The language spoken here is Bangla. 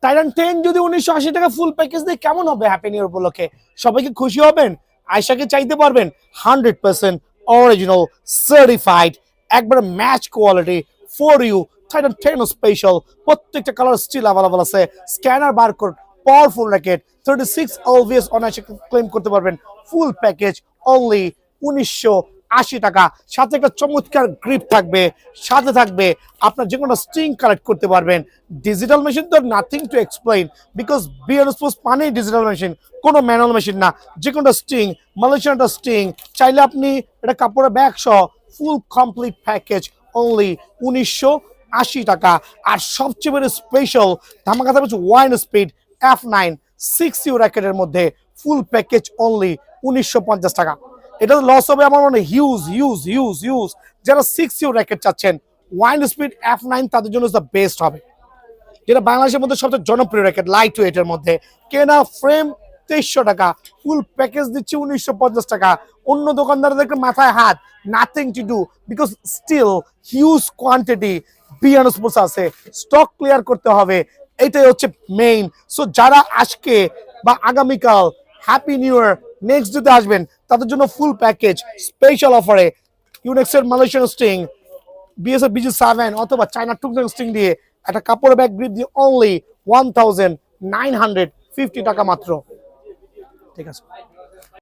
টাইটান 10 যদি 1980 টাকা ফুল প্যাকেজ দিয়ে কেমন হবে হ্যাপি নিউ ইয়ার উপলক্ষে? সবাইকে খুশি হবেন? আয়শাকে চাইতে পারবেন? 100% অরিজিনাল সার্টিফাইড একবার match quality for you. Titan 10 special, প্রত্যেকটা কালার স্টিল অ্যাভেলেবল আছে। Scanner barcode, powerful racket, 36 always অনায়াসে ক্লেম করতে পারবেন। ফুল প্যাকেজ অনলি 1980 টাকা। সাথে একটা চমৎকার গ্রিপ থাকবে, সাথে থাকবে আপনার যে কোনো স্ট্রিং কালেক্ট করতে পারবেন। ডিজিটাল মেশিন তো নাথিং টু এক্সপ্লেইন, বিকজ বিয়ার স্পোর্টস মানেই ডিজিটাল মেশিন, কোনো ম্যানুয়াল মেশিন না। যে কোনো স্ট্রিং, মালয়েশিয়ান একটা স্ট্রিং চাইলে আপনি এটা কাপড়ের ব্যাগ সহ ফুল কমপ্লিট প্যাকেজ অনলি 1980 টাকা। আর সবচেয়ে বড় স্পেশাল ধামাকা থাকবে ওয়াইন স্পিড F9 6U র্যাকেটের মধ্যে ফুল প্যাকেজ অনলি 1950 টাকা। এটা লস হবে আমার মনে হিউজ হিউজ হিউজ হিউজ। যারা 6U র্যাকেট চাচ্ছেন, ওয়াইন স্পিড F9 তাদের জন্য দ্য বেস্ট হবে, যেটা বাংলাদেশের মধ্যে সবচেয়ে জনপ্রিয় র্যাকেট। লাইট ওয়েটের মধ্যে কেনা ফ্রেম 2300 টাকা, ফুল প্যাকেজ দিচ্ছে 1950 টাকা। অন্য দোকানদারদের মাথায় হাত, nothing to do, because still huge quantity বিয়ান স্পোর্টস আছে, স্টক ক্লিয়ার করতে হবে, এটাই হচ্ছে মেইন। সো যারা আজকে বা আগামীকাল হ্যাপি নিউ ইয়ার নেক্সট ডেতে আসবেন, তাদের জন্য ফুল প্যাকেজ স্পেশাল অফারে ইউনেক্সের মালয়েশিয়ান স্ট্রিং, বিএসএফ BG7 অথবা চায়না টুকটাক স্ট্রিং দিয়ে একটা কাপড় ব্যাগ গ্রিপ দিয়ে অনলি 1950 টাকা মাত্র। ঠিক আছে।